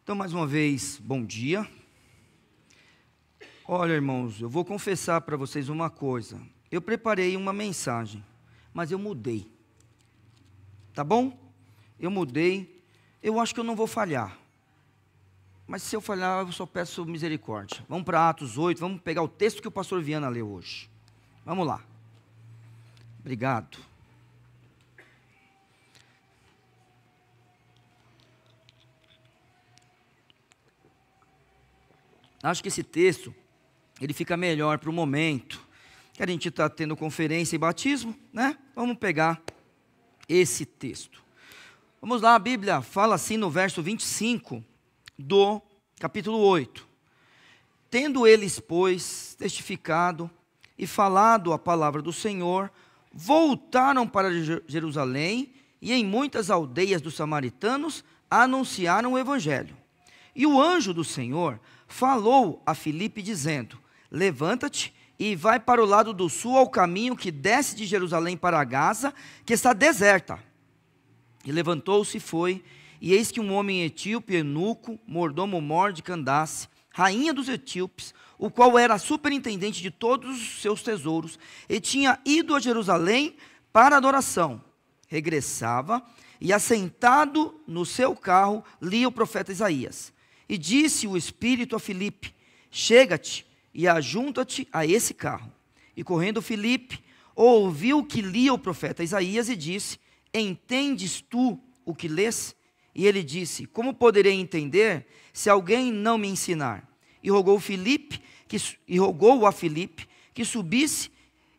Então, mais uma vez, bom dia. Olha, irmãos, eu vou confessar para vocês uma coisa. Eu preparei uma mensagem, mas eu mudei. Tá bom? Eu mudei. Eu acho que eu não vou falhar. Mas se eu falhar, eu só peço misericórdia. Vamos para Atos 8, vamos pegar o texto que o pastor Viana leu hoje. Vamos lá. Obrigado. Acho que esse texto, ele fica melhor para o momento que a gente está tendo conferência e batismo, né? Vamos pegar esse texto. Vamos lá, a Bíblia fala assim no verso 25 do capítulo 8. Tendo eles, pois, testificado e falado a palavra do Senhor, voltaram para Jerusalém e em muitas aldeias dos samaritanos anunciaram o evangelho. E o anjo do Senhor falou a Filipe dizendo: levanta-te e vai para o lado do sul ao caminho que desce de Jerusalém para Gaza, que está deserta. E levantou-se e foi, e eis que um homem etíope, eunuco, mordomo-mor de Candace, rainha dos etíopes, o qual era superintendente de todos os seus tesouros, e tinha ido a Jerusalém para adoração, regressava, e assentado no seu carro, lia o profeta Isaías. E disse o Espírito a Filipe: chega-te e ajunta-te a esse carro. E correndo Filipe, ouviu que lia o profeta Isaías e disse: entendes tu o que lês? E ele disse: como poderei entender se alguém não me ensinar? E rogou a Filipe que subisse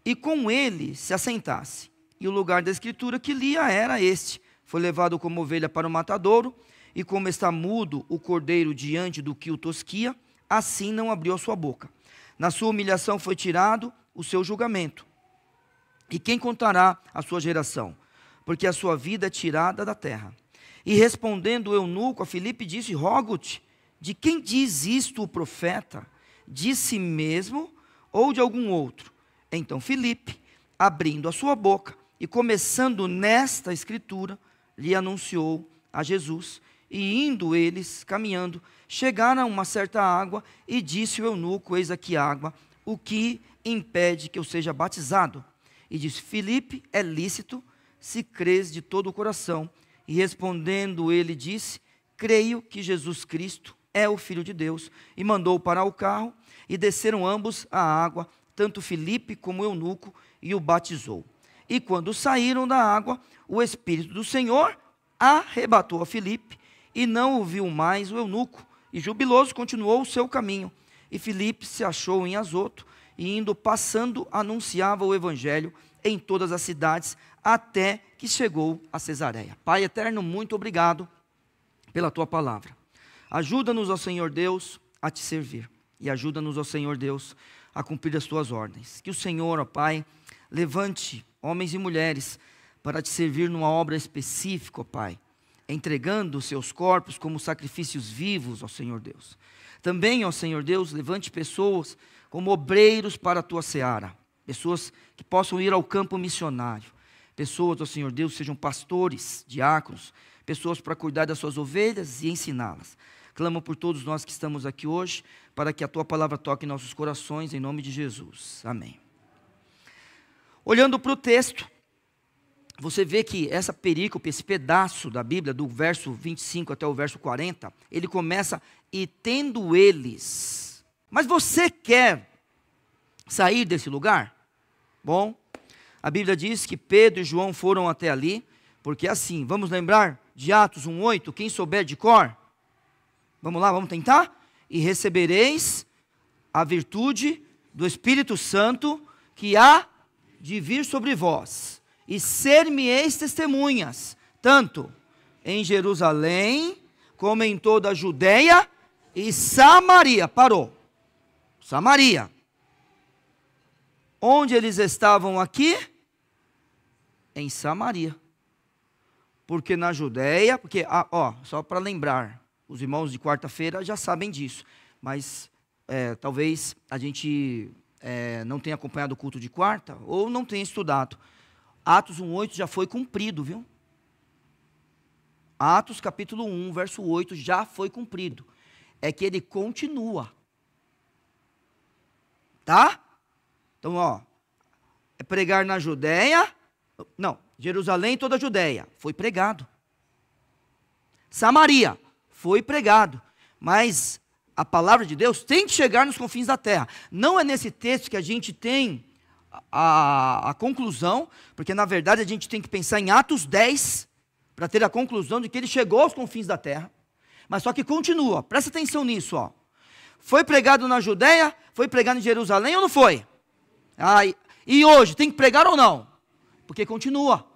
e com ele se assentasse. E o lugar da escritura que lia era este: foi levado como ovelha para o matadouro, e como está mudo o cordeiro diante do que o tosquia, assim não abriu a sua boca. Na sua humilhação foi tirado o seu julgamento. E quem contará a sua geração? Porque a sua vida é tirada da terra. E respondendo o eunuco a Filipe disse: rogo-te, de quem diz isto o profeta? De si mesmo ou de algum outro? Então Filipe, abrindo a sua boca e começando nesta escritura, lhe anunciou a Jesus. E indo eles, caminhando, chegaram a uma certa água, e disse o eunuco: eis aqui água, o que impede que eu seja batizado? E disse: Filipe, é lícito, se crês de todo o coração. E respondendo ele disse: creio que Jesus Cristo é o Filho de Deus. E mandou parar o carro, e desceram ambos à água, tanto Filipe como o eunuco, e o batizou. E quando saíram da água, o Espírito do Senhor arrebatou a Filipe, e não o viu mais o eunuco, e jubiloso continuou o seu caminho. E Filipe se achou em Azoto, e indo passando anunciava o evangelho em todas as cidades, até que chegou a Cesareia. Pai eterno, muito obrigado pela tua palavra. Ajuda-nos, ó Senhor Deus, a te servir, e ajuda-nos, ó Senhor Deus, a cumprir as tuas ordens. Que o Senhor, ó Pai, levante homens e mulheres para te servir numa obra específica, ó Pai, entregando os seus corpos como sacrifícios vivos, ó Senhor Deus. Também, ó Senhor Deus, levante pessoas como obreiros para a tua seara, pessoas que possam ir ao campo missionário, pessoas, ó Senhor Deus, sejam pastores, diáconos, pessoas para cuidar das suas ovelhas e ensiná-las. Clamo por todos nós que estamos aqui hoje, para que a tua palavra toque em nossos corações, em nome de Jesus. Amém. Olhando para o texto, você vê que essa perícope, esse pedaço da Bíblia, do verso 25 até o verso 40, ele começa: e tendo eles. Mas você quer sair desse lugar? Bom, a Bíblia diz que Pedro e João foram até ali, porque assim, vamos lembrar de Atos 1:8, quem souber de cor? Vamos lá, vamos tentar? E recebereis a virtude do Espírito Santo que há de vir sobre vós. E ser-me-eis testemunhas, tanto em Jerusalém, como em toda a Judeia e Samaria. Parou. Samaria. Onde eles estavam aqui? Em Samaria. Porque na Judeia, só para lembrar, os irmãos de quarta-feira já sabem disso, mas talvez a gente não tenha acompanhado o culto de quarta, ou não tenha estudado. Atos 1:8 já foi cumprido, viu? Atos capítulo 1, verso 8, já foi cumprido. É que ele continua. Tá? Então, é pregar na Judéia, não, Jerusalém e toda a Judéia, foi pregado. Samaria, foi pregado. Mas a palavra de Deus tem que chegar nos confins da terra. Não é nesse texto que a gente tem a conclusão, porque na verdade a gente tem que pensar em Atos 10, para ter a conclusão de que ele chegou aos confins da terra. Mas só que continua, presta atenção nisso. Foi pregado na Judéia, foi pregado em Jerusalém ou não foi? E hoje, tem que pregar ou não? Porque continua.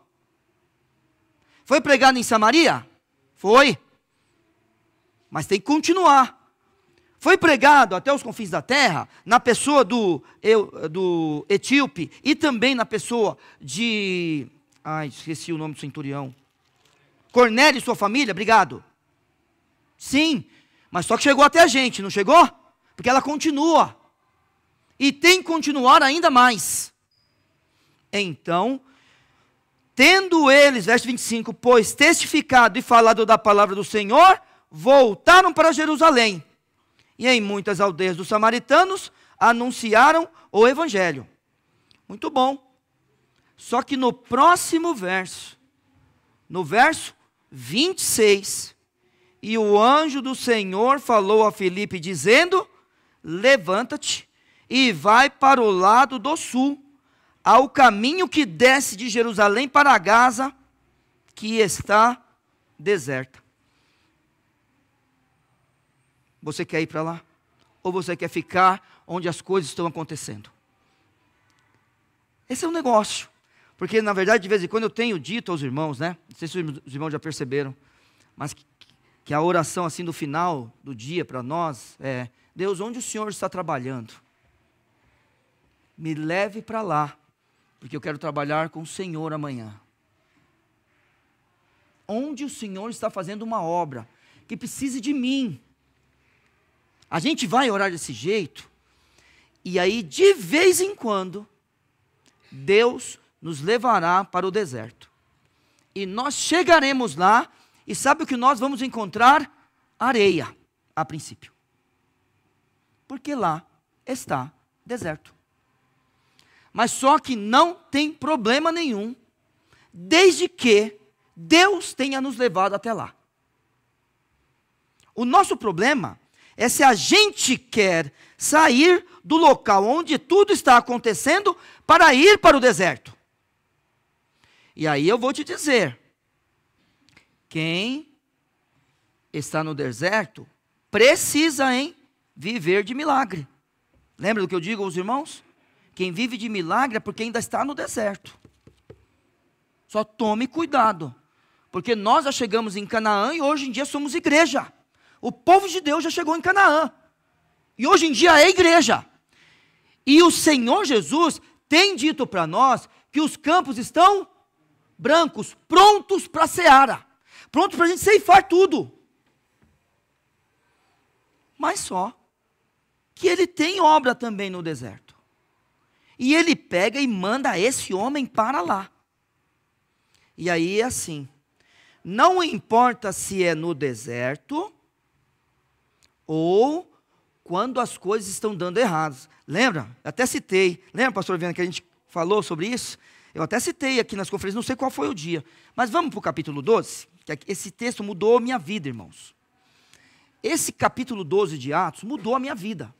Foi pregado em Samaria? Foi. Mas tem que continuar. Foi pregado até os confins da terra, na pessoa do etíope, e também na pessoa de... esqueci o nome do centurião. Cornélio e sua família, obrigado. Sim, mas só que chegou até a gente, não chegou? Porque ela continua. E tem que continuar ainda mais. Então, tendo eles, verso 25, pois testificado e falado da palavra do Senhor, voltaram para Jerusalém. E em muitas aldeias dos samaritanos anunciaram o evangelho. Muito bom. Só que no próximo verso, no verso 26, e o anjo do Senhor falou a Filipe dizendo: levanta-te e vai para o lado do sul, ao caminho que desce de Jerusalém para Gaza, que está deserta. Você quer ir para lá? Ou você quer ficar onde as coisas estão acontecendo? Esse é um negócio. Porque, na verdade, de vez em quando eu tenho dito aos irmãos, né? Não sei se os irmãos já perceberam, mas que a oração assim do final do dia para nós é: Deus, onde o Senhor está trabalhando? Me leve para lá, porque eu quero trabalhar com o Senhor amanhã. Onde o Senhor está fazendo uma obra que precise de mim. A gente vai orar desse jeito, e aí de vez em quando, Deus nos levará para o deserto. E nós chegaremos lá, e sabe o que nós vamos encontrar? Areia, a princípio. Porque lá está deserto. Mas só que não tem problema nenhum, desde que Deus tenha nos levado até lá. O nosso problema é se a gente quer sair do local onde tudo está acontecendo para ir para o deserto. E aí eu vou te dizer, quem está no deserto precisa, viver de milagre. Lembra do que eu digo aos irmãos? Quem vive de milagre é porque ainda está no deserto. Só tome cuidado, porque nós já chegamos em Canaã e hoje em dia somos igreja. O povo de Deus já chegou em Canaã. E hoje em dia é igreja. E o Senhor Jesus tem dito para nós que os campos estão brancos, prontos para a seara. Prontos para a gente ceifar tudo. Mas só que ele tem obra também no deserto. E ele pega e manda esse homem para lá. E aí é assim. Não importa se é no deserto ou quando as coisas estão dando erradas. Lembra? Eu até citei. Lembra, pastor Viana, que a gente falou sobre isso? Eu até citei aqui nas conferências, não sei qual foi o dia. Mas vamos para o capítulo 12? Que esse texto mudou a minha vida, irmãos. Esse capítulo 12 de Atos mudou a minha vida.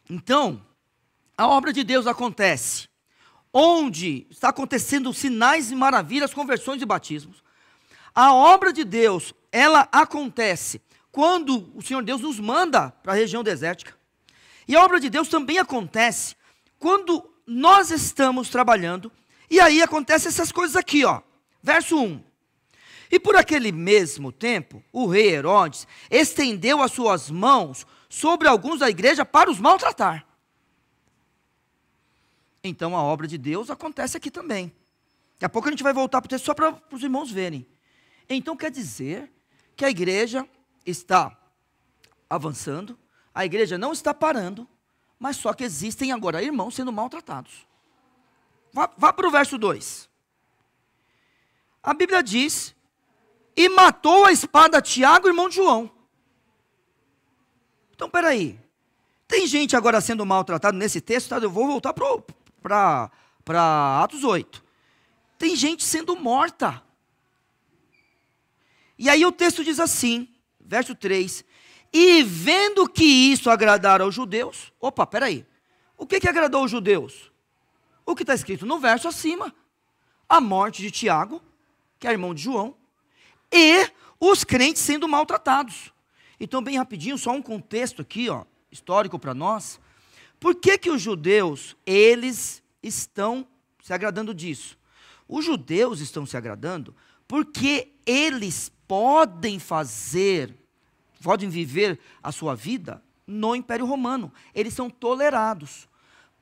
Então, a obra de Deus acontece onde está acontecendo sinais e maravilhas, conversões e batismos. A obra de Deus, ela acontece quando o Senhor Deus nos manda para a região desértica. E a obra de Deus também acontece quando nós estamos trabalhando, e aí acontecem essas coisas aqui, verso 1. E por aquele mesmo tempo, o rei Herodes estendeu as suas mãos sobre alguns da igreja para os maltratar. Então a obra de Deus acontece aqui também. Daqui a pouco a gente vai voltar para o texto só para os irmãos verem. Então quer dizer que a igreja está avançando, a igreja não está parando, mas só que existem agora irmãos sendo maltratados. vá para o verso 2. A Bíblia diz, e matou a espada Tiago, irmão de João. Então, peraí. Tem gente agora sendo maltratada nesse texto, tá? Eu vou voltar para Atos 8. Tem gente sendo morta. E aí o texto diz assim, verso 3. E vendo que isso agradara aos judeus. Opa, peraí. O que agradou aos judeus? O que está escrito no verso acima. A morte de Tiago, que é irmão de João. E os crentes sendo maltratados. Então, bem rapidinho, só um contexto aqui, ó, histórico para nós. Por que os judeus, eles estão se agradando disso? Os judeus estão se agradando porque eles podem viver a sua vida no Império Romano. Eles são tolerados.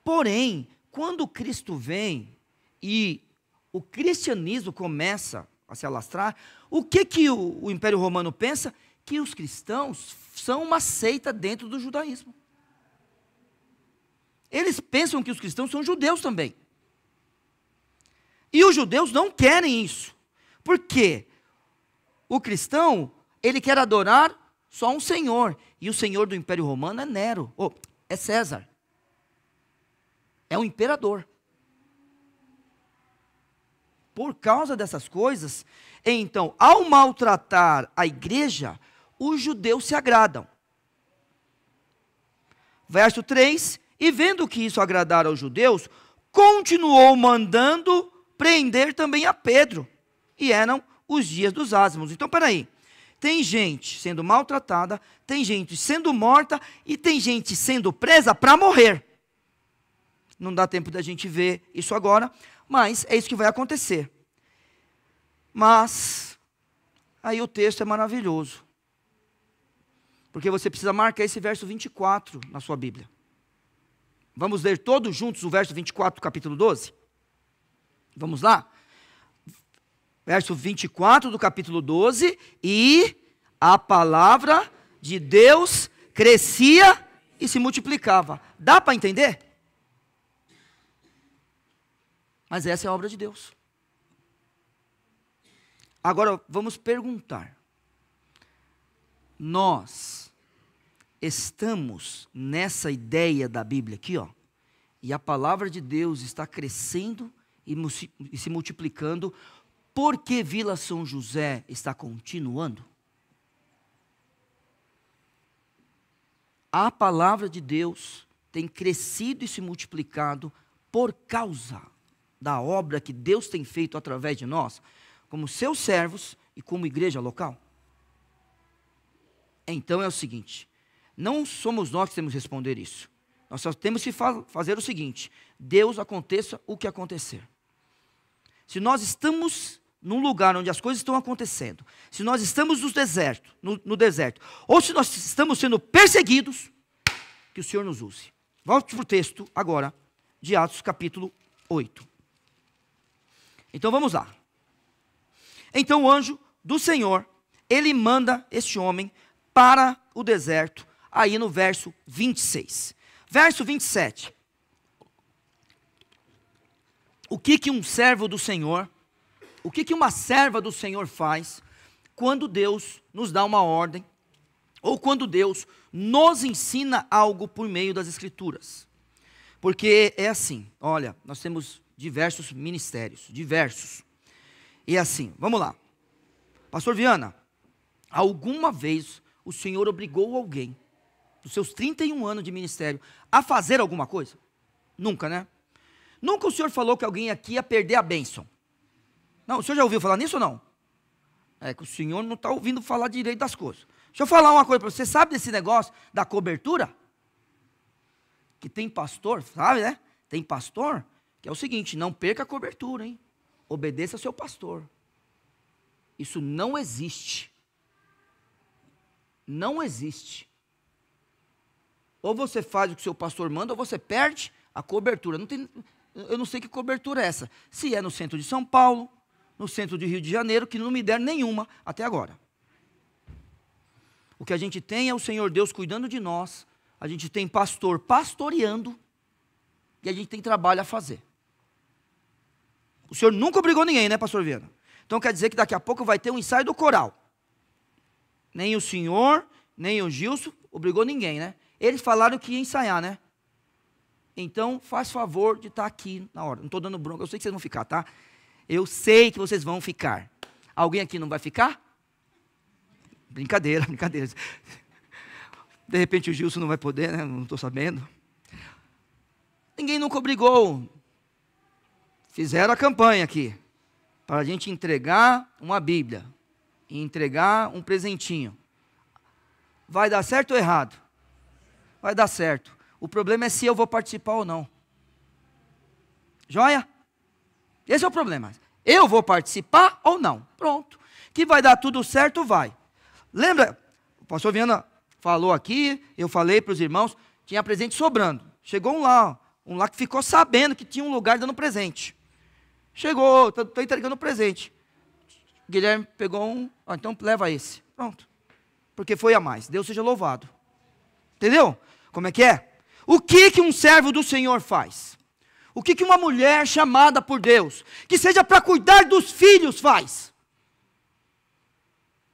Porém, quando Cristo vem e o cristianismo começa a se alastrar, o que o Império Romano pensa? Que os cristãos são uma seita dentro do judaísmo. Eles pensam que os cristãos são judeus também. E os judeus não querem isso. Por quê? O cristão, ele quer adorar só um senhor. E o senhor do Império Romano é Nero. É César. É um imperador. Por causa dessas coisas, então, ao maltratar a igreja, os judeus se agradam. Verso 3, e vendo que isso agradara aos judeus, continuou mandando prender também a Pedro. E eram os dias dos ázimos. Então, peraí, tem gente sendo maltratada, tem gente sendo morta, e tem gente sendo presa para morrer. Não dá tempo da gente ver isso agora, mas é isso que vai acontecer. Mas, aí o texto é maravilhoso. Porque você precisa marcar esse verso 24 na sua Bíblia. Vamos ler todos juntos o verso 24 do capítulo 12? Vamos lá? Verso 24 do capítulo 12. E a palavra de Deus crescia e se multiplicava. Dá para entender? Mas essa é a obra de Deus. Agora vamos perguntar. Nós estamos nessa ideia da Bíblia aqui, ó, e a palavra de Deus está crescendo e se multiplicando, porque Vila São José está continuando? A palavra de Deus tem crescido e se multiplicado por causa da obra que Deus tem feito através de nós, como seus servos e como igreja local? Então é o seguinte, não somos nós que temos que responder isso. Nós só temos que fazer o seguinte: Deus, aconteça o que acontecer. Se nós estamos num lugar onde as coisas estão acontecendo, se nós estamos no deserto, ou se nós estamos sendo perseguidos, que o Senhor nos use. Volte para o texto agora, de Atos capítulo 8. Então vamos lá. Então o anjo do Senhor, ele manda este homem para o deserto, aí no verso 26. Verso 27. O que um servo do Senhor, o que uma serva do Senhor faz quando Deus nos dá uma ordem, ou quando Deus nos ensina algo por meio das Escrituras? Porque é assim, olha, nós temos diversos ministérios, diversos. E é assim, vamos lá. Pastor Viana, alguma vez o Senhor obrigou alguém, nos seus 31 anos de ministério, a fazer alguma coisa? Nunca, né? Nunca o Senhor falou que alguém aqui ia perder a bênção. Não, o Senhor já ouviu falar nisso ou não? É que o Senhor não está ouvindo falar direito das coisas. Deixa eu falar uma coisa para você. Sabe desse negócio da cobertura? Que tem pastor, sabe, né? Tem pastor que é o seguinte: não perca a cobertura, hein? Obedeça ao seu pastor. Isso não existe. Não existe. Ou você faz o que o seu pastor manda, ou você perde a cobertura. Eu não sei que cobertura é essa. Se é no centro de São Paulo, no centro de Rio de Janeiro, que não me deram nenhuma até agora. O que a gente tem é o Senhor Deus cuidando de nós. A gente tem pastor pastoreando. E a gente tem trabalho a fazer. O senhor nunca obrigou ninguém, né, pastor Viana? Então quer dizer que daqui a pouco vai ter um ensaio do coral. Nem o senhor, nem o Gilson obrigou ninguém, né? Eles falaram que ia ensaiar, né? Então faz favor de estar aqui na hora. Não estou dando bronca, eu sei que vocês vão ficar, tá? Eu sei que vocês vão ficar. Alguém aqui não vai ficar? Brincadeira, brincadeira. De repente o Gilson não vai poder, né? Não estou sabendo. Ninguém nunca obrigou. Fizeram a campanha aqui, para a gente entregar uma Bíblia, e entregar um presentinho. Vai dar certo ou errado? Vai dar certo. O problema é se eu vou participar ou não. Joia? Esse é o problema. Eu vou participar ou não? Pronto. Que vai dar tudo certo, vai. Lembra, o pastor Viana falou aqui, eu falei para os irmãos, tinha presente sobrando. Chegou um lá que ficou sabendo que tinha um lugar dando presente. Chegou, estou entregando presente. Guilherme pegou um, então leva esse. Pronto. Porque foi a mais. Deus seja louvado. Entendeu? Como é que é? O que um servo do Senhor faz? O que uma mulher chamada por Deus, que seja para cuidar dos filhos, faz?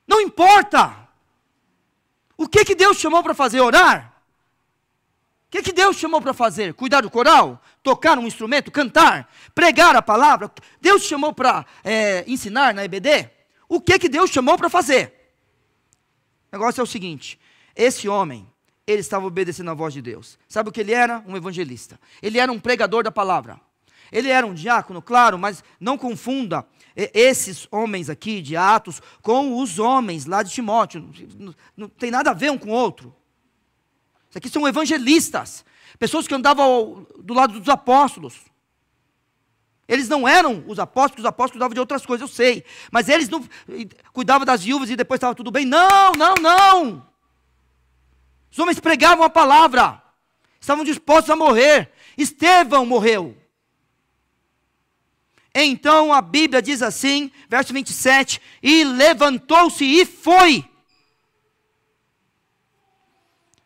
Não importa. O que Deus chamou para fazer? Orar? O que Deus chamou para fazer? Cuidar do coral? Tocar um instrumento? Cantar? Pregar a palavra? Deus chamou para ensinar na EBD? O que Deus chamou para fazer? O negócio é o seguinte, esse homem, ele estava obedecendo à voz de Deus. Sabe o que ele era? Um evangelista. Ele era um pregador da palavra. Ele era um diácono, claro, mas não confunda esses homens aqui de Atos com os homens lá de Timóteo. Não tem nada a ver um com o outro. Isso aqui são evangelistas, pessoas que andavam do lado dos apóstolos. Eles não eram os apóstolos cuidavam de outras coisas, eu sei. Mas eles não cuidavam das viúvas e depois estava tudo bem. Não, não, não. Os homens pregavam a palavra, estavam dispostos a morrer. Estevão morreu. Então a Bíblia diz assim, verso 27, e levantou-se e foi.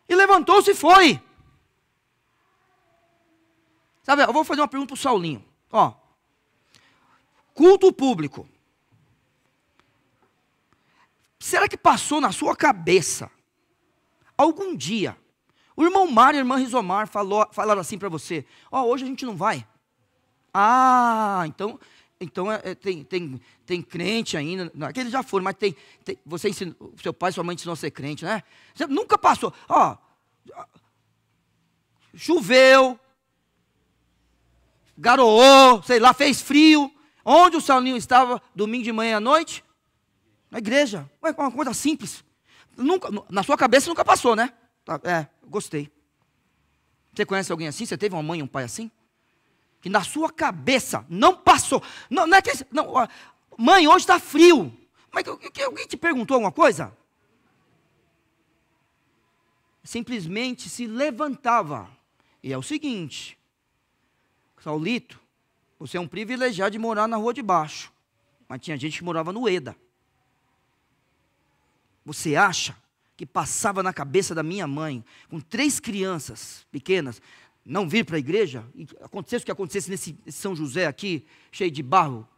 E levantou-se e foi. Sabe, eu vou fazer uma pergunta para o Saulinho. Ó, culto público. Será que passou na sua cabeça, algum dia, o irmão Mário e a irmã Rizomar falaram assim para você, ó, hoje a gente não vai. Ah, então tem crente ainda, aqueles já foram, mas você ensinou, seu pai e sua mãe ensinou a ser crente, né? Você nunca passou, ó, choveu, garoou, sei lá, fez frio, onde o Saulinho estava domingo de manhã à noite? Na igreja, uma coisa simples, nunca, na sua cabeça nunca passou, né? Gostei. Você conhece alguém assim? Você teve uma mãe e um pai assim? Que na sua cabeça não passou. Não é que. Não, mãe, hoje está frio. Mas alguém te perguntou alguma coisa? Simplesmente se levantava. E é o seguinte, Saulito, você é um privilegiado de morar na rua de baixo. Mas tinha gente que morava no EDA. Você acha que passava na cabeça da minha mãe, com 3 crianças pequenas, não vir para a igreja, e acontecesse o que acontecesse nesse São José aqui, cheio de barro?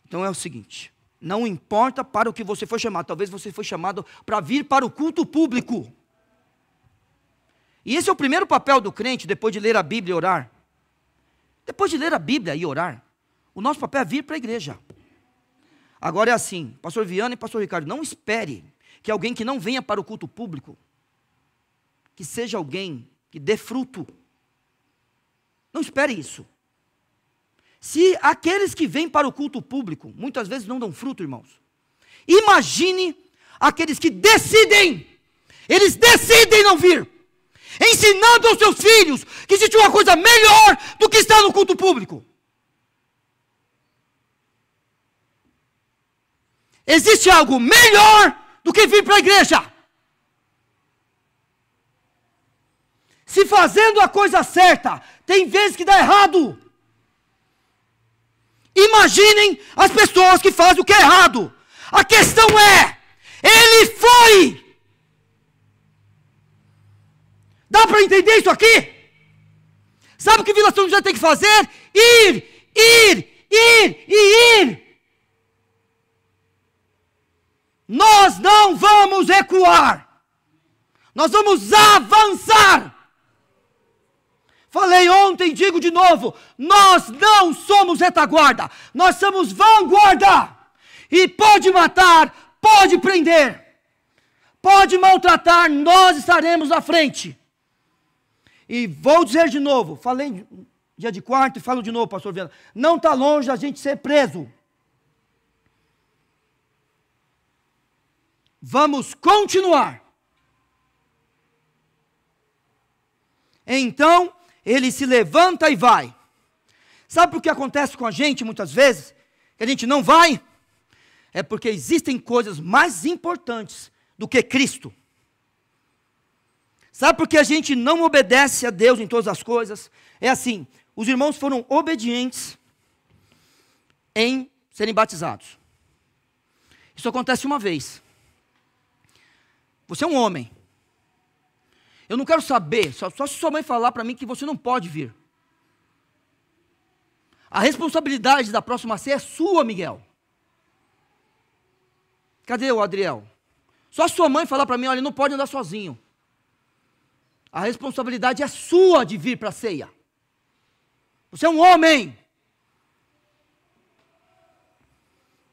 Então é o seguinte, não importa para o que você foi chamado, talvez você foi chamado para vir para o culto público. E esse é o primeiro papel do crente, depois de ler a Bíblia e orar. Depois de ler a Bíblia e orar, o nosso papel é vir para a igreja. Agora é assim, pastor Viana e pastor Ricardo, não espere que alguém que não venha para o culto público, que seja alguém que dê fruto. Não espere isso. Se aqueles que vêm para o culto público, muitas vezes não dão fruto, irmãos. Imagine aqueles que decidem, eles decidem não vir, ensinando aos seus filhos que existe uma coisa melhor do que estar no culto público. Existe algo melhor do que vir para a igreja. Se fazendo a coisa certa, tem vezes que dá errado. Imaginem as pessoas que fazem o que é errado. A questão é, ele foi. Dá para entender isso aqui? Sabe o que Vila São José tem que fazer? Ir ir e ir. Nós não vamos recuar. Nós vamos avançar. Falei ontem, digo de novo, nós não somos retaguarda, nós somos vanguarda. E pode matar, pode prender, pode maltratar, nós estaremos na frente. E vou dizer de novo, falei dia de quarta e falo de novo, pastor Viana, não está longe da gente ser preso. Vamos continuar. Então, ele se levanta e vai. Sabe o que acontece com a gente muitas vezes? Que a gente não vai? É porque existem coisas mais importantes do que Cristo. Sabe por que a gente não obedece a Deus em todas as coisas? É assim, os irmãos foram obedientes em serem batizados. Isso acontece uma vez. Você é um homem. Eu não quero saber, só se sua mãe falar para mim que você não pode vir. A responsabilidade da próxima ceia é sua, Miguel. Cadê o Adriel? Só se sua mãe falar para mim, olha, não pode andar sozinho. A responsabilidade é sua de vir para a ceia. Você é um homem.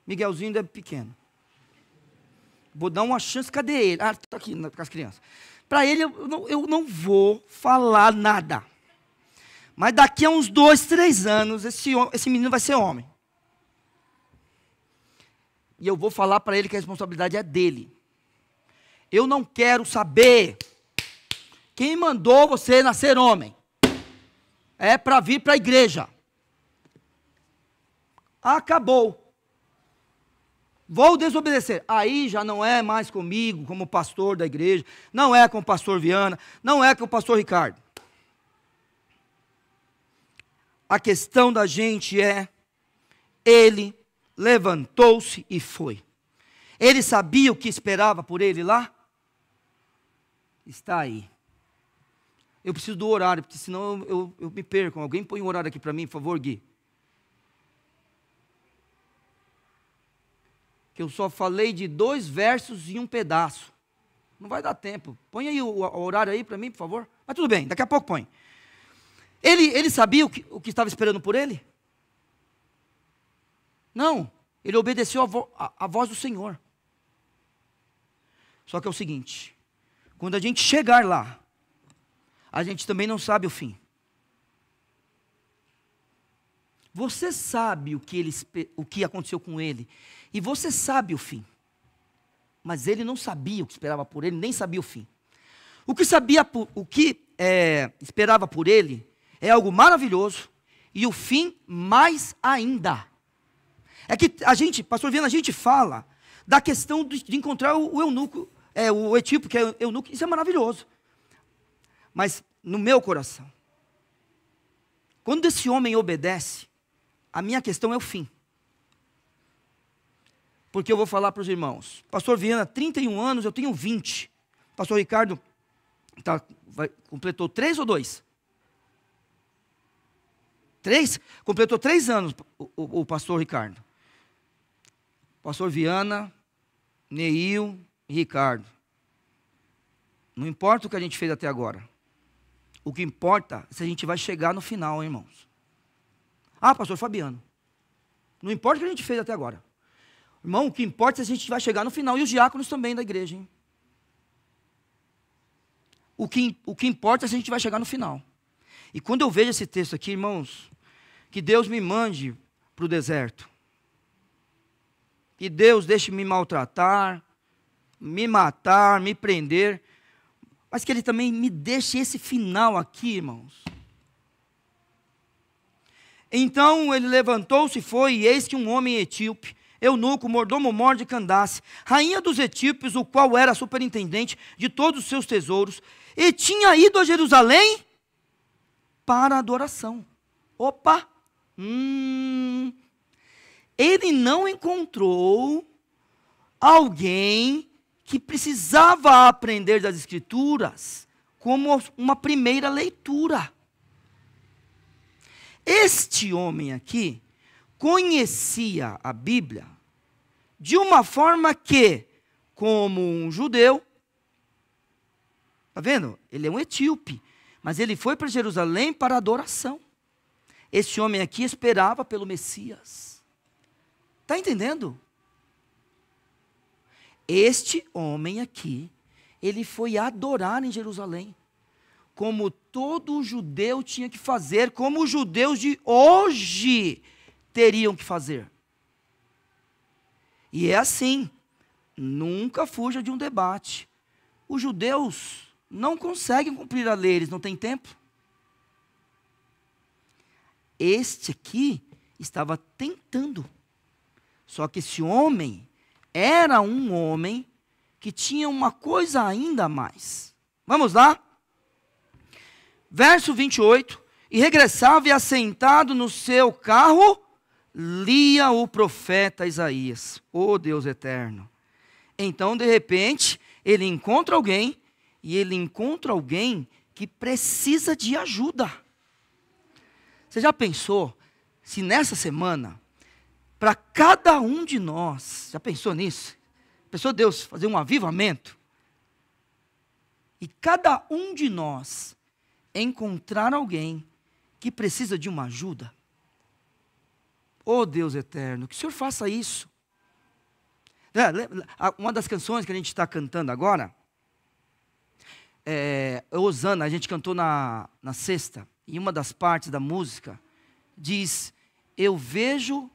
Miguelzinho ainda é pequeno. Vou dar uma chance, cadê ele? Ah, está aqui com as crianças. Para ele eu não vou falar nada. Mas daqui a uns 2, 3 anos, esse menino vai ser homem. E eu vou falar para ele que a responsabilidade é dele. Eu não quero saber quem mandou você nascer homem. É para vir para a igreja. Acabou. Vou desobedecer. Aí já não é mais comigo, como pastor da igreja. Não é com o pastor Viana. Não é com o pastor Ricardo. A questão da gente é, ele levantou-se e foi. Ele sabia o que esperava por ele lá? Está aí. Eu preciso do horário, porque senão eu me perco. Alguém põe um horário aqui para mim, por favor, Gui. Que eu só falei de 2 versos e um pedaço. Não vai dar tempo. Põe aí o horário aí para mim, por favor. Mas tudo bem, daqui a pouco põe. Ele sabia o que estava esperando por ele? Não. Ele obedeceu a voz do Senhor. Só que é o seguinte. Quando a gente chegar lá, a gente também não sabe o fim. Você sabe o que aconteceu com ele. E você sabe o fim. Mas ele não sabia o que esperava por ele, nem sabia o fim. O que esperava por ele é algo maravilhoso. E o fim mais ainda. É que a gente, pastor Viana, a gente fala da questão de encontrar o eunuco, o etíope, que é o eunuco. Isso é maravilhoso. Mas no meu coração, quando esse homem obedece, a minha questão é o fim. Porque eu vou falar para os irmãos. Pastor Viana, 31 anos, eu tenho 20. Pastor Ricardo, completou 3 ou 2? 3? Completou 3 anos o pastor Ricardo. Pastor Viana, Neil e Ricardo. Não importa o que a gente fez até agora. O que importa é se a gente vai chegar no final, hein, irmãos. Ah, pastor Fabiano. Não importa o que a gente fez até agora. Irmão, o que importa é se a gente vai chegar no final. E os diáconos também da igreja, hein? O que importa é se a gente vai chegar no final. E quando eu vejo esse texto aqui, irmãos, que Deus me mande para o deserto. Que Deus deixe me maltratar, me matar, me prender. Mas que Ele também me deixe esse final aqui, irmãos. Então ele levantou-se e foi, e eis que um homem etíope, eunuco, mordomo-mor de Candace, rainha dos etíopes, o qual era superintendente de todos os seus tesouros, e tinha ido a Jerusalém para adoração. Opa! Ele não encontrou alguém que precisava aprender das Escrituras como uma primeira leitura. Este homem aqui conhecia a Bíblia de uma forma que, como um judeu, está vendo? Ele é um etíope, mas ele foi para Jerusalém para adoração. Este homem aqui esperava pelo Messias. Está entendendo? Este homem aqui, ele foi adorar em Jerusalém, como todo judeu tinha que fazer, como os judeus de hoje teriam que fazer. E é assim, nunca fuja de um debate. Os judeus não conseguem cumprir a lei, eles não têm tempo. Este aqui estava tentando. Só que esse homem era um homem que tinha uma coisa ainda a mais. Vamos lá? Verso 28. E regressava e assentado no seu carro, lia o profeta Isaías. Oh Deus eterno. Então, de repente, ele encontra alguém, e ele encontra alguém que precisa de ajuda. Você já pensou se nessa semana, para cada um de nós, já pensou nisso? Pensou Deus fazer um avivamento? E cada um de nós encontrar alguém que precisa de uma ajuda? Oh Deus eterno, que o Senhor faça isso. Uma das canções que a gente está cantando agora, Osana, a gente cantou na sexta, e uma das partes da música diz: eu vejo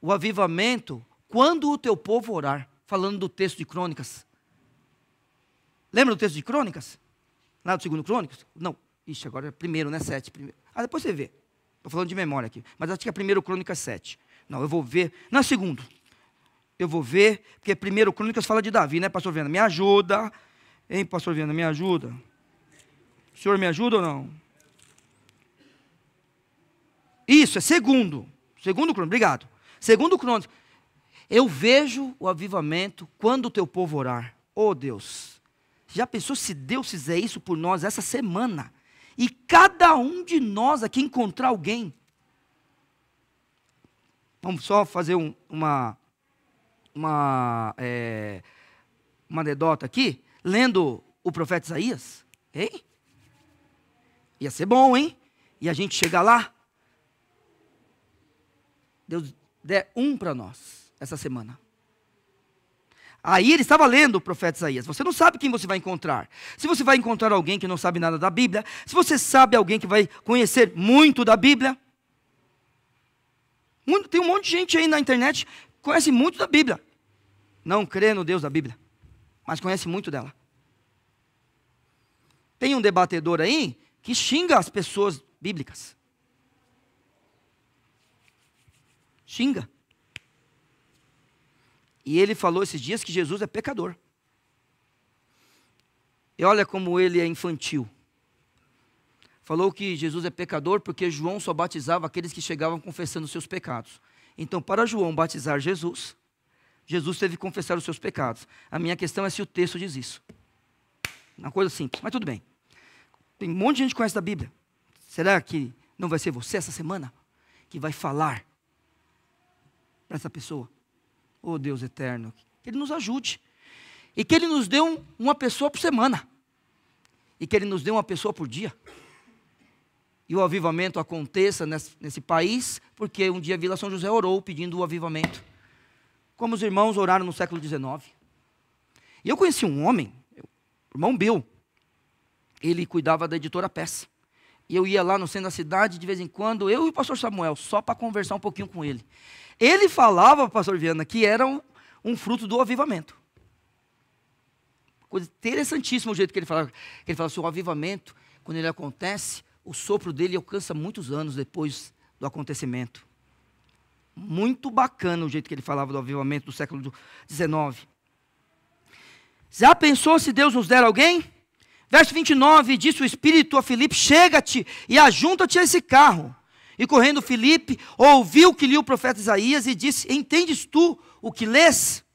o avivamento quando o teu povo orar, falando do texto de Crônicas. Lembra do texto de Crônicas? Lá do segundo Crônicas? Não, ixi, agora é primeiro, né, 7. Depois você vê, estou falando de memória aqui, mas acho que é primeiro Crônicas 7. Não, eu vou ver, não é segundo. Eu vou ver, porque primeiro Crônicas fala de Davi, né, pastor Viana? Me ajuda, hein, pastor Viana, me ajuda. O senhor me ajuda ou não? Isso, é segundo Crônicas, obrigado. Segundo Crônicas, eu vejo o avivamento quando o teu povo orar. Oh Deus, já pensou se Deus fizer isso por nós essa semana? E cada um de nós aqui encontrar alguém. Vamos só fazer uma anedota aqui, lendo o profeta Isaías. Hein? Ia ser bom, hein? E a gente chegar lá, Deus der um para nós, essa semana. Aí ele estava lendo o profeta Isaías. Você não sabe quem você vai encontrar. Se você vai encontrar alguém que não sabe nada da Bíblia, se você sabe alguém que vai conhecer muito da Bíblia. Tem um monte de gente aí na internet que conhece muito da Bíblia. Não crê no Deus da Bíblia, mas conhece muito dela. Tem um debatedor aí que xinga as pessoas bíblicas. Xinga. E ele falou esses dias que Jesus é pecador. E olha como ele é infantil. Falou que Jesus é pecador porque João só batizava aqueles que chegavam confessando os seus pecados. Então, para João batizar Jesus, Jesus teve que confessar os seus pecados. A minha questão é se o texto diz isso. Uma coisa simples, mas tudo bem. Tem um monte de gente que conhece da Bíblia. Será que não vai ser você essa semana que vai falar para essa pessoa? Oh Deus eterno, que Ele nos ajude. E que Ele nos dê uma pessoa por semana. E que Ele nos dê uma pessoa por dia. E o avivamento aconteça nesse país, porque um dia Vila São José orou pedindo o avivamento. Como os irmãos oraram no século XIX. E eu conheci um homem, o irmão Bill. Ele cuidava da editora Peça. E eu ia lá no centro da cidade, de vez em quando, eu e o pastor Samuel, só para conversar um pouquinho com ele. Ele falava, pastor Viana, que era um fruto do avivamento. Coisa interessantíssima o jeito que ele falava. Que ele falava assim, o avivamento, quando ele acontece, o sopro dele alcança muitos anos depois do acontecimento. Muito bacana o jeito que ele falava do avivamento do século XIX. Já pensou se Deus nos der alguém? Verso 29, disse o Espírito a Filipe, chega-te e ajunta-te a esse carro. E correndo Filipe, ouviu que lia o profeta Isaías e disse, entendes tu o que lês?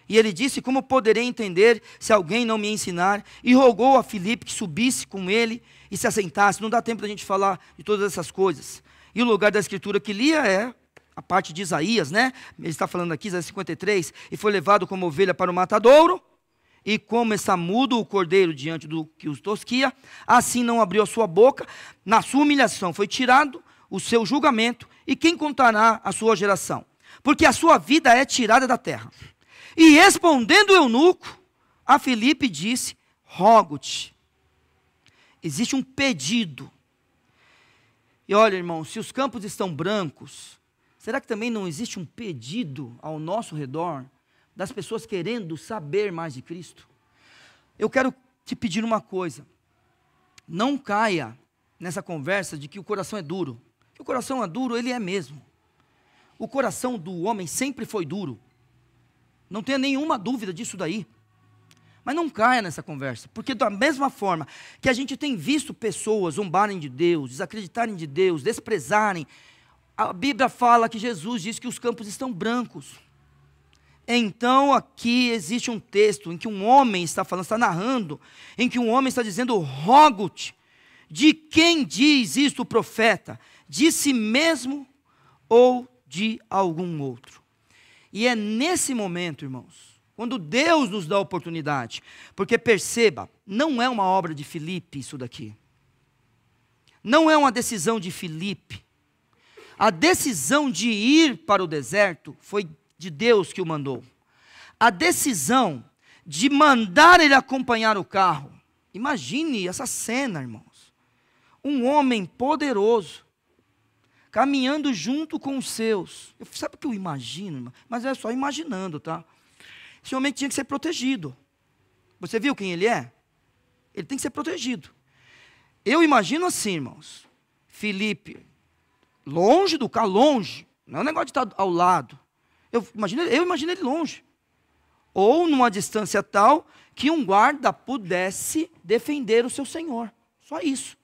E ele disse, como poderei entender se alguém não me ensinar? E rogou a Filipe que subisse com ele e se assentasse. Não dá tempo da gente falar de todas essas coisas. E o lugar da escritura que lia é a parte de Isaías, né? Ele está falando aqui, Isaías 53, e foi levado como ovelha para o matadouro, e como está mudo o cordeiro diante do que os tosquia, assim não abriu a sua boca, na sua humilhação foi tirado o seu julgamento, e quem contará a sua geração? Porque a sua vida é tirada da terra. E respondendo o eunuco, a Filipe disse, rogo-te. Existe um pedido. E olha, irmão, se os campos estão brancos, será que também não existe um pedido ao nosso redor, das pessoas querendo saber mais de Cristo? Eu quero te pedir uma coisa, não caia nessa conversa de que o coração é duro. Que o coração é duro, ele é mesmo. O coração do homem sempre foi duro, não tenha nenhuma dúvida disso daí. Mas não caia nessa conversa, porque da mesma forma que a gente tem visto pessoas zombarem de Deus, desacreditarem de Deus, desprezarem, a Bíblia fala que Jesus diz que os campos estão brancos. Então aqui existe um texto em que um homem está falando, está narrando, em que um homem está dizendo, rogo-te, de quem diz isto o profeta? De si mesmo ou de algum outro? E é nesse momento, irmãos, quando Deus nos dá a oportunidade, porque perceba, não é uma obra de Filipe isso daqui, não é uma decisão de Filipe, a decisão de ir para o deserto foi de Deus que o mandou, a decisão de mandar ele acompanhar o carro, imagine essa cena, irmãos, um homem poderoso, caminhando junto com os seus, sabe o que eu imagino, irmão? Mas é só imaginando, tá? Esse homem tinha que ser protegido. Você viu quem ele é? Ele tem que ser protegido. Eu imagino assim, irmãos. Filipe, longe do carro, longe. Não é um negócio de estar ao lado. Eu imagino ele longe. Ou numa distância tal que um guarda pudesse defender o seu senhor. Só isso.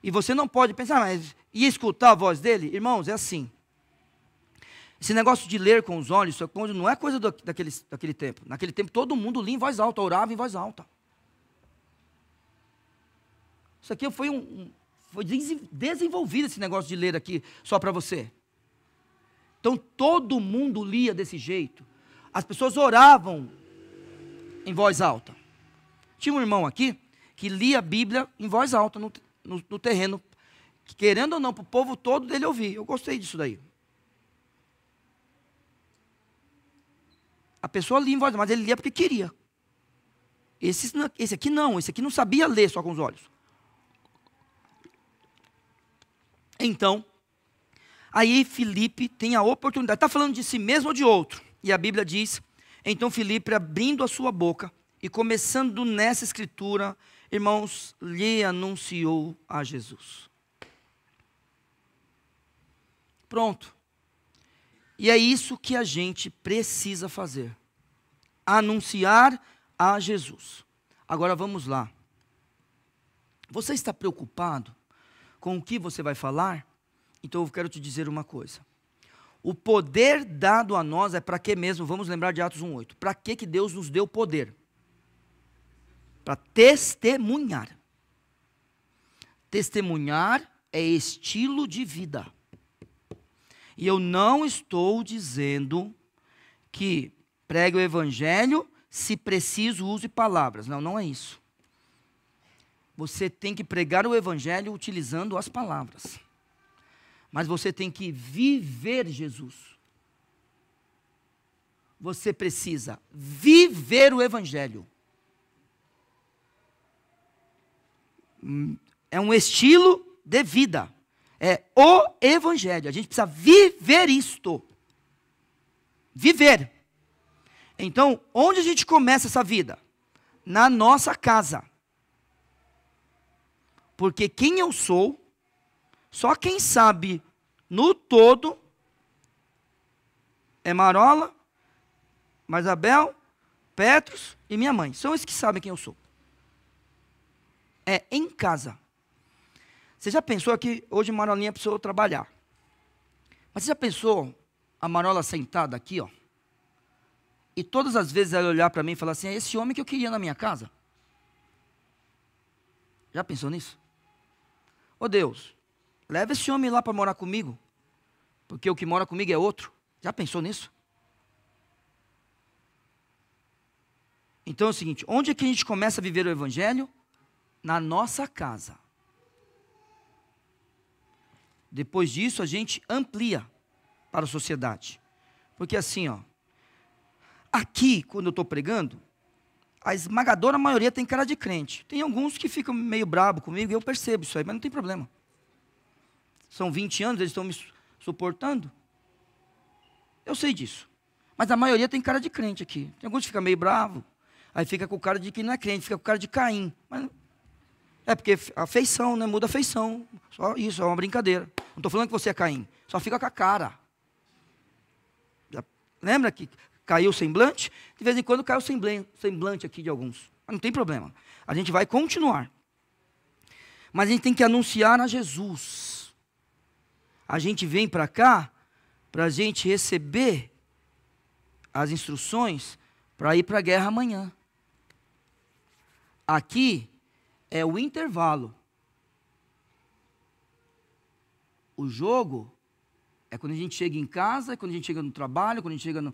E você não pode pensar, mas ia escutar a voz dele? Irmãos, é assim. Esse negócio de ler com os olhos, não é coisa daquele tempo. Naquele tempo todo mundo lia em voz alta, orava em voz alta. Isso aqui foi desenvolvido esse negócio de ler aqui, só para você. Então todo mundo lia desse jeito. As pessoas oravam em voz alta. Tinha um irmão aqui que lia a Bíblia em voz alta no terreno, querendo ou não, para o povo todo dele ouvir. Eu gostei disso daí. A pessoa lia em voz alta, mas ele lia porque queria. Esse aqui não sabia ler só com os olhos. Então, aí Filipe tem a oportunidade, está falando de si mesmo ou de outro? E a Bíblia diz, então Filipe abrindo a sua boca e começando nessa escritura, irmãos, lhe anunciou a Jesus. Pronto. E é isso que a gente precisa fazer. Anunciar a Jesus. Agora vamos lá. Você está preocupado com o que você vai falar? Então eu quero te dizer uma coisa. O poder dado a nós é para quê mesmo? Vamos lembrar de Atos 1:8. Para que Deus nos deu poder? Para testemunhar. Testemunhar é estilo de vida. E eu não estou dizendo que pregue o evangelho, se preciso use palavras. Não, não é isso. Você tem que pregar o evangelho utilizando as palavras. Mas você tem que viver Jesus. Você precisa viver o evangelho. É um estilo de vida. É o evangelho. A gente precisa viver isto. Viver. Então, onde a gente começa essa vida? Na nossa casa. Porque quem eu sou, só quem sabe no todo é Marola, Marisabel, Petros e minha mãe. São esses que sabem quem eu sou. É em casa. Você já pensou que hoje Marolinha precisou trabalhar? Mas você já pensou a Marola sentada aqui, ó? E todas as vezes ela olhar para mim e falar assim, é esse homem que eu queria na minha casa? Já pensou nisso? Ô Deus, leva esse homem lá para morar comigo, porque o que mora comigo é outro. Já pensou nisso? Então é o seguinte, onde é que a gente começa a viver o evangelho? Na nossa casa. Depois disso a gente amplia para a sociedade. Porque assim, ó, aqui, quando eu estou pregando, a esmagadora maioria tem cara de crente. Tem alguns que ficam meio brabo comigo, e eu percebo isso aí, mas não tem problema. São 20 anos, eles estão me suportando. Eu sei disso. Mas a maioria tem cara de crente aqui. Tem alguns que ficam meio bravo, aí fica com cara de que não é crente, fica com cara de Caim. Mas é porque a feição, né? Muda a feição. Só isso, é uma brincadeira. Não estou falando que você é Caim, só fica com a cara. Lembra que caiu o semblante? De vez em quando cai o semblante aqui de alguns. Mas não tem problema. A gente vai continuar. Mas a gente tem que anunciar a Jesus. A gente vem para cá para a gente receber as instruções para ir para a guerra amanhã. Aqui é o intervalo. O jogo é quando a gente chega em casa, é quando a gente chega no trabalho, quando a gente chega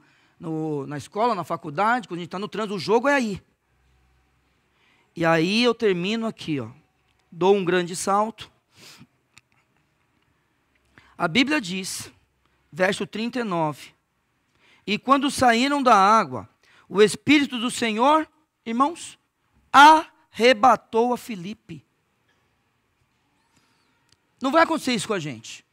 na escola, na faculdade, quando a gente está no trânsito. O jogo é aí. E aí eu termino aqui, ó. Dou um grande salto. A Bíblia diz, verso 39, e quando saíram da água, o Espírito do Senhor, irmãos, arrebatou a Filipe. Não vai acontecer isso com a gente.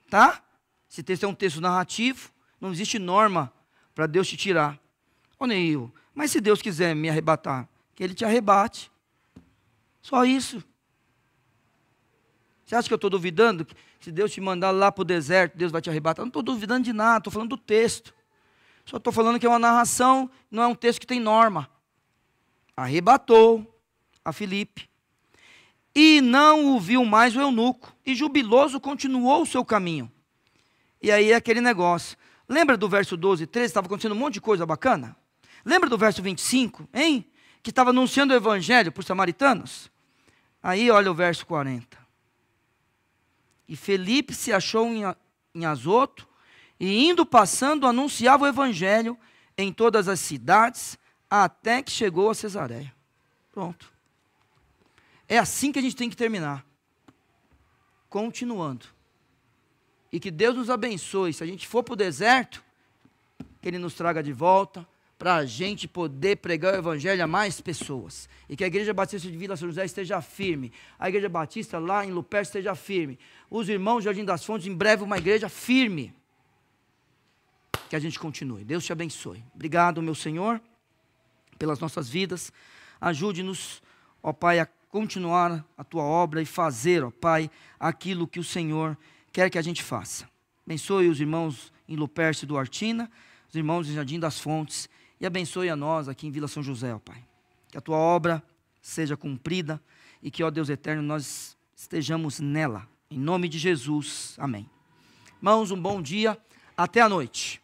Tá? Esse texto é um texto narrativo, não existe norma para Deus te tirar. Ô Neil, mas se Deus quiser me arrebatar, que Ele te arrebate. Só isso. Você acha que eu estou duvidando que se Deus te mandar lá para o deserto, Deus vai te arrebatar? Eu não estou duvidando de nada, estou falando do texto. Só estou falando que é uma narração, não é um texto que tem norma. Arrebatou a Filipe. E não o viu mais o eunuco. E jubiloso continuou o seu caminho. E aí é aquele negócio. Lembra do verso 12 e 13? Estava acontecendo um monte de coisa bacana. Lembra do verso 25, hein? Que estava anunciando o evangelho para os samaritanos. Aí olha o verso 40. E Felipe se achou em Azoto, e indo passando anunciava o evangelho em todas as cidades, até que chegou a Cesareia. Pronto. É assim que a gente tem que terminar. Continuando. E que Deus nos abençoe. Se a gente for para o deserto, que Ele nos traga de volta, para a gente poder pregar o evangelho a mais pessoas. E que a Igreja Batista de Vila São José esteja firme. A Igreja Batista lá em Luperce esteja firme. Os irmãos de Jardim das Fontes, em breve uma igreja firme. Que a gente continue. Deus te abençoe. Obrigado, meu Senhor, pelas nossas vidas. Ajude-nos, ó Pai, a continuar a Tua obra e fazer, ó Pai, aquilo que o Senhor quer que a gente faça. Abençoe os irmãos em Luperce do Artina, os irmãos em Jardim das Fontes, e abençoe a nós aqui em Vila São José, ó Pai. Que a Tua obra seja cumprida e que, ó Deus eterno, nós estejamos nela. Em nome de Jesus, amém. Irmãos, um bom dia, até a noite.